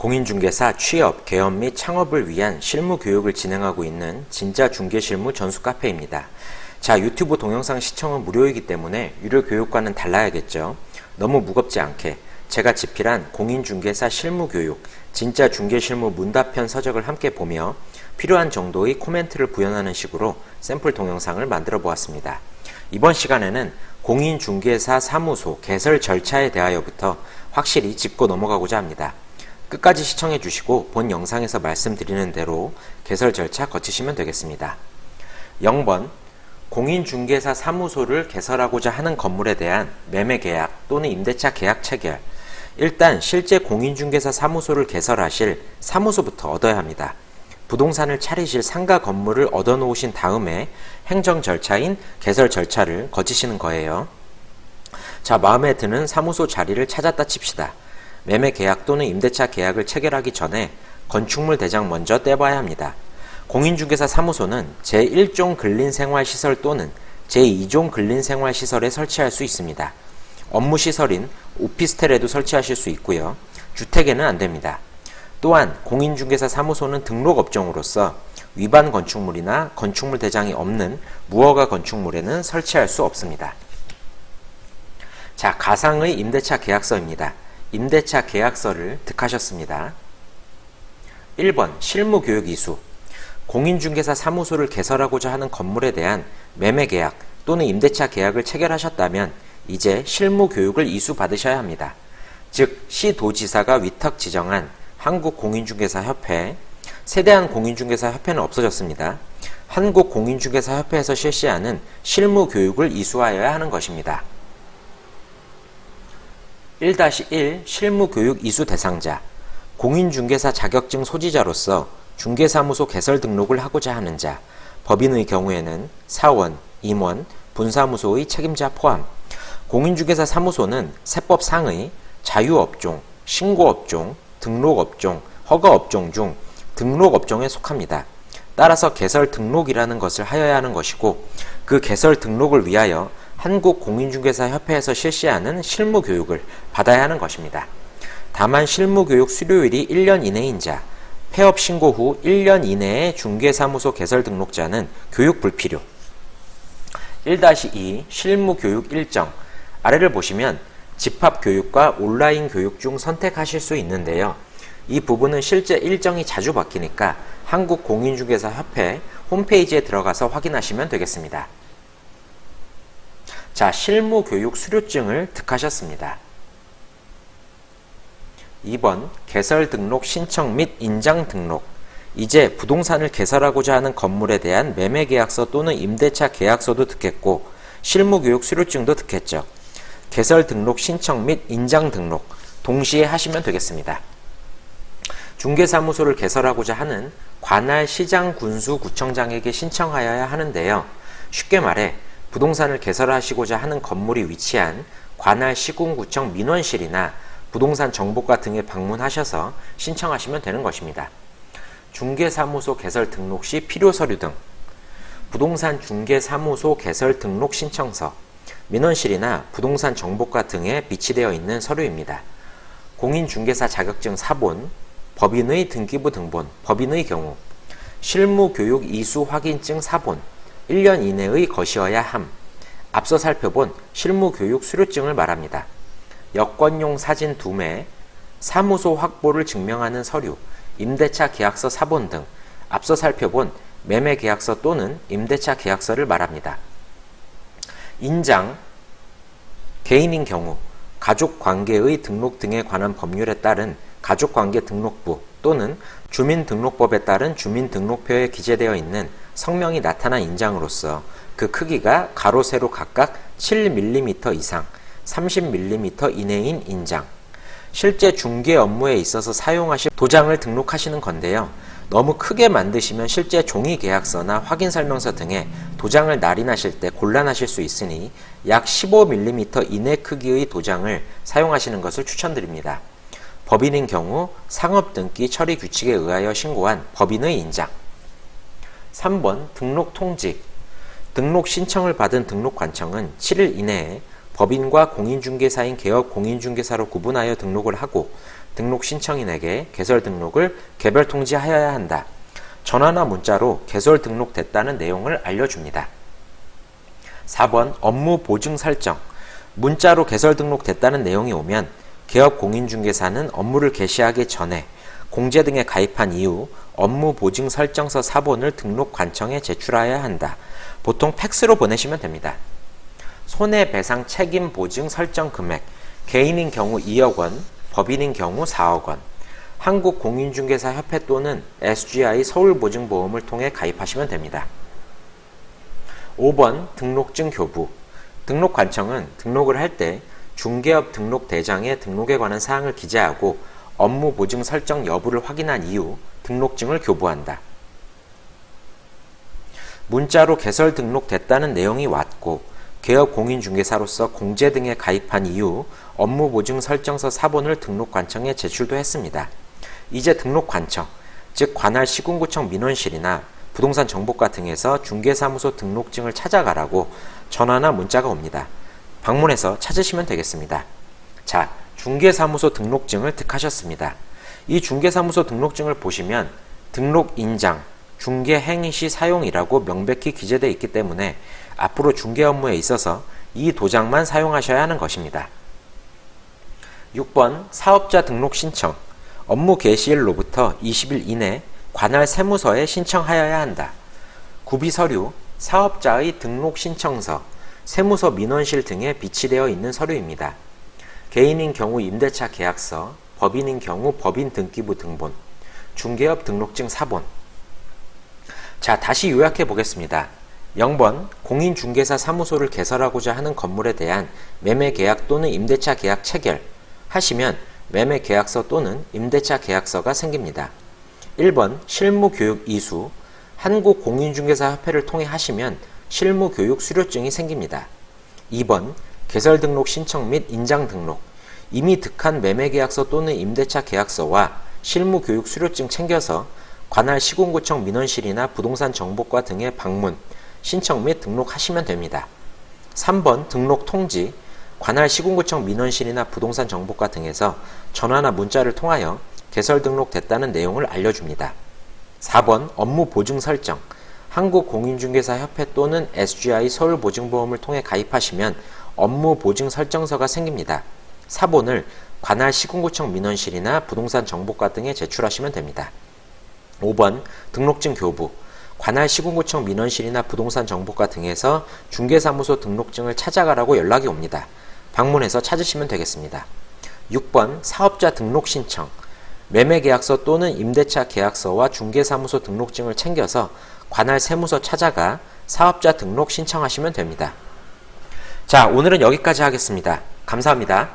공인중개사 취업, 개업 및 창업을 위한 실무 교육을 진행하고 있는 진짜중개실무 전수 카페입니다. 자, 유튜브 동영상 시청은 무료이기 때문에 유료 교육과는 달라야겠죠. 너무 무겁지 않게 제가 집필한 공인중개사 실무교육, 진짜중개실무 문답편 서적을 함께 보며 필요한 정도의 코멘트를 부연하는 식으로 샘플 동영상을 만들어 보았습니다. 이번 시간에는 공인중개사 사무소 개설 절차에 대하여부터 확실히 짚고 넘어가고자 합니다. 끝까지 시청해 주시고 본 영상에서 말씀드리는 대로 개설 절차 거치시면 되겠습니다. 0번 공인중개사 사무소를 개설하고자 하는 건물에 대한 매매계약 또는 임대차 계약 체결. 일단 실제 공인중개사 사무소를 개설하실 사무소부터 얻어야 합니다. 부동산을 차리실 상가 건물을 얻어놓으신 다음에 행정 절차인 개설 절차를 거치시는 거예요. 자, 마음에 드는 사무소 자리를 찾았다 칩시다. 매매 계약 또는 임대차 계약을 체결하기 전에 건축물 대장 먼저 떼봐야 합니다. 공인중개사 사무소는 제1종 근린생활시설 또는 제2종 근린생활시설에 설치할 수 있습니다. 업무시설인 오피스텔에도 설치하실 수 있고요. 주택에는 안됩니다. 또한 공인중개사 사무소는 등록업종으로서 위반 건축물이나 건축물 대장이 없는 무허가 건축물에는 설치할 수 없습니다. 자, 가상의 임대차 계약서입니다. 임대차 계약서를 득하셨습니다. 1번 실무교육 이수. 공인중개사 사무소를 개설하고자 하는 건물에 대한 매매계약 또는 임대차 계약을 체결하셨다면 이제 실무교육을 이수받으셔야 합니다. 즉 시도지사가 위탁 지정한 한국공인중개사협회, 세대한 공인중개사협회는 없어졌습니다. 한국공인중개사협회에서 실시하는 실무교육을 이수하여야 하는 것입니다. 1-1 실무교육 이수 대상자, 공인중개사 자격증 소지자로서 중개사무소 개설 등록을 하고자 하는 자, 법인의 경우에는 사원, 임원, 분사무소의 책임자 포함. 공인중개사 사무소는 세법상의 자유업종, 신고업종, 등록업종, 허가업종 중 등록업종에 속합니다. 따라서 개설 등록이라는 것을 하여야 하는 것이고 그 개설 등록을 위하여 한국공인중개사협회에서 실시하는 실무교육을 받아야 하는 것입니다. 다만 실무교육 수료일이 1년 이내인 자, 폐업 신고 후 1년 이내에 중개사무소 개설 등록자는 교육 불필요. 1-2 실무교육 일정. 아래를 보시면 집합교육과 온라인 교육 중 선택하실 수 있는데요. 이 부분은 실제 일정이 자주 바뀌니까 한국공인중개사협회 홈페이지에 들어가서 확인하시면 되겠습니다. 자, 실무교육 수료증을 득하셨습니다. 2번 개설 등록 신청 및 인장 등록. 이제 부동산을 개설하고자 하는 건물에 대한 매매계약서 또는 임대차 계약서도 득했고 실무교육 수료증도 득했죠. 개설 등록 신청 및 인장 등록 동시에 하시면 되겠습니다. 중개사무소를 개설하고자 하는 관할 시장 군수 구청장에게 신청하여야 하는데요. 쉽게 말해 부동산을 개설하시고자 하는 건물이 위치한 관할 시군구청 민원실이나 부동산 정보과 등에 방문하셔서 신청하시면 되는 것입니다. 중개사무소 개설 등록 시 필요 서류 등 부동산 중개사무소 개설 등록 신청서, 민원실이나 부동산 정보과 등에 비치되어 있는 서류입니다. 공인중개사 자격증 사본, 법인의 등기부 등본, 법인의 경우, 실무교육 이수 확인증 사본, 1년 이내의 것이어야 함. 앞서 살펴본 실무교육 수료증을 말합니다. 여권용 사진 2매, 사무소 확보를 증명하는 서류, 임대차 계약서 사본 등 앞서 살펴본 매매계약서 또는 임대차 계약서를 말합니다. 인장, 개인인 경우 가족관계의 등록 등에 관한 법률에 따른 가족관계 등록부 또는 주민등록법에 따른 주민등록표에 기재되어 있는 성명이 나타난 인장으로서 그 크기가 가로 세로 각각 7mm 이상 30mm 이내인 인장. 실제 중개 업무에 있어서 사용하실 도장을 등록하시는 건데요. 너무 크게 만드시면 실제 종이계약서나 확인설명서 등에 도장을 날인하실 때 곤란하실 수 있으니 약 15mm 이내 크기의 도장을 사용하시는 것을 추천드립니다. 법인인 경우 상업등기 처리 규칙에 의하여 신고한 법인의 인장. 3번 등록 통직. 등록 신청을 받은 등록관청은 7일 이내에 법인과 공인중개사인 개업 공인중개사로 구분하여 등록을 하고 등록 신청인에게 개설 등록을 개별 통지하여야 한다. 전화나 문자로 개설 등록됐다는 내용을 알려줍니다. 4번 업무 보증 설정. 문자로 개설 등록됐다는 내용이 오면 개업 공인중개사는 업무를 개시하기 전에 공제 등에 가입한 이후 업무 보증 설정서 사본을 등록관청에 제출하여야 한다. 보통 팩스로 보내시면 됩니다. 손해배상 책임 보증 설정 금액. 개인인 경우 2억 원, 법인인 경우 4억 원. 한국공인중개사협회 또는 SGI 서울보증보험을 통해 가입하시면 됩니다. 5번 등록증 교부. 등록관청은 등록을 할 때 중개업 등록대장에 등록에 관한 사항을 기재하고 업무 보증 설정 여부를 확인한 이후 등록증을 교부한다. 문자로 개설 등록됐다는 내용이 왔고 개업 공인중개사로서 공제 등에 가입한 이후 업무 보증 설정서 사본을 등록관청에 제출도 했습니다. 이제 등록관청, 즉 관할 시군구청 민원실이나 부동산 정보과 등에서 중개사무소 등록증을 찾아가라고 전화나 문자가 옵니다. 방문해서 찾으시면 되겠습니다. 자, 중개사무소 등록증을 득하셨습니다. 이 중개사무소 등록증을 보시면 등록인장, 중개행위 사용이라고 명백히 기재되어 있기 때문에 앞으로 중개 업무에 있어서 이 도장만 사용하셔야 하는 것입니다. 6번 사업자 등록 신청. 업무 개시일로부터 20일 이내 관할 세무서에 신청하여야 한다. 구비서류, 사업자의 등록 신청서, 세무서 민원실 등에 비치되어 있는 서류입니다. 개인인 경우 임대차 계약서, 법인인 경우 법인 등기부 등본, 중개업 등록증 사본. 자, 다시 요약해 보겠습니다. 0번 공인중개사 사무소를 개설하고자 하는 건물에 대한 매매계약 또는 임대차 계약 체결 하시면 매매계약서 또는 임대차 계약서가 생깁니다. 1번 실무교육 이수, 한국공인중개사협회를 통해 하시면 실무교육 수료증이 생깁니다. 2번 개설등록 신청 및 인장등록, 이미 득한 매매계약서 또는 임대차 계약서와 실무교육 수료증 챙겨서 관할 시군구청 민원실이나 부동산 정보과 등의 방문, 신청 및 등록하시면 됩니다. 3번 등록 통지, 관할 시군구청 민원실이나 부동산 정보과 등에서 전화나 문자를 통하여 개설 등록됐다는 내용을 알려줍니다. 4번 업무 보증 설정, 한국공인중개사협회 또는 SGI 서울보증보험을 통해 가입하시면 업무 보증 설정서가 생깁니다. 사본을 관할 시군구청 민원실이나 부동산 정보과 등에 제출하시면 됩니다. 5번 등록증 교부, 관할 시군구청 민원실이나 부동산 정보과 등에서 중개사무소 등록증을 찾아가라고 연락이 옵니다. 방문해서 찾으시면 되겠습니다. 6번 사업자 등록 신청, 매매계약서 또는 임대차 계약서와 중개사무소 등록증을 챙겨서 관할 세무서 찾아가 사업자 등록 신청하시면 됩니다. 자, 오늘은 여기까지 하겠습니다. 감사합니다.